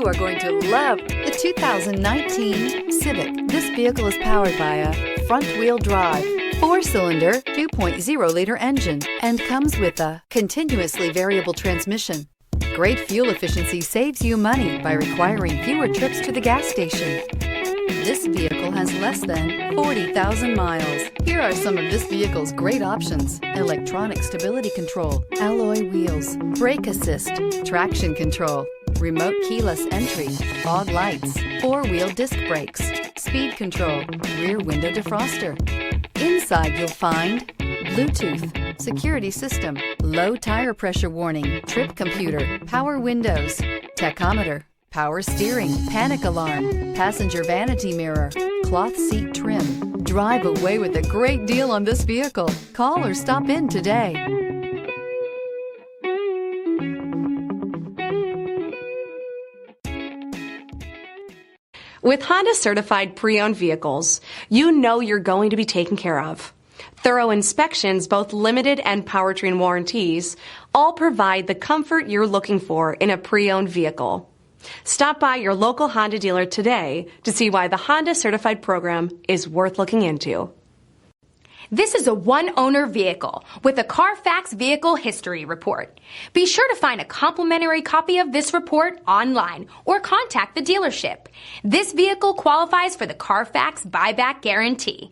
You are going to love the 2019 Civic. This vehicle is powered by a front-wheel drive, 4-cylinder, 2.0-liter engine, and comes with a continuously variable transmission. Great fuel efficiency saves you money by requiring fewer trips to the gas station. This vehicle has less than 40,000 miles. Here are some of this vehicle's great options: electronic stability control, alloy wheels, brake assist, traction control, remote keyless entry, fog lights, 4-wheel disc brakes, speed control, rear window defroster. Inside you'll find Bluetooth, security system, low tire pressure warning, trip computer, power windows, tachometer, power steering, panic alarm, passenger vanity mirror, cloth seat trim. Drive away with a great deal on this vehicle. Call or stop in today. With Honda certified pre-owned vehicles, you know you're going to be taken care of. Thorough inspections, both limited and powertrain warranties, all provide the comfort you're looking for in a pre-owned vehicle. Stop by your local Honda dealer today to see why the Honda Certified program is worth looking into. This is a one-owner vehicle with a CARFAX Vehicle History Report. Be sure to find a complimentary copy of this report online or contact the dealership. This vehicle qualifies for the CARFAX Buyback Guarantee.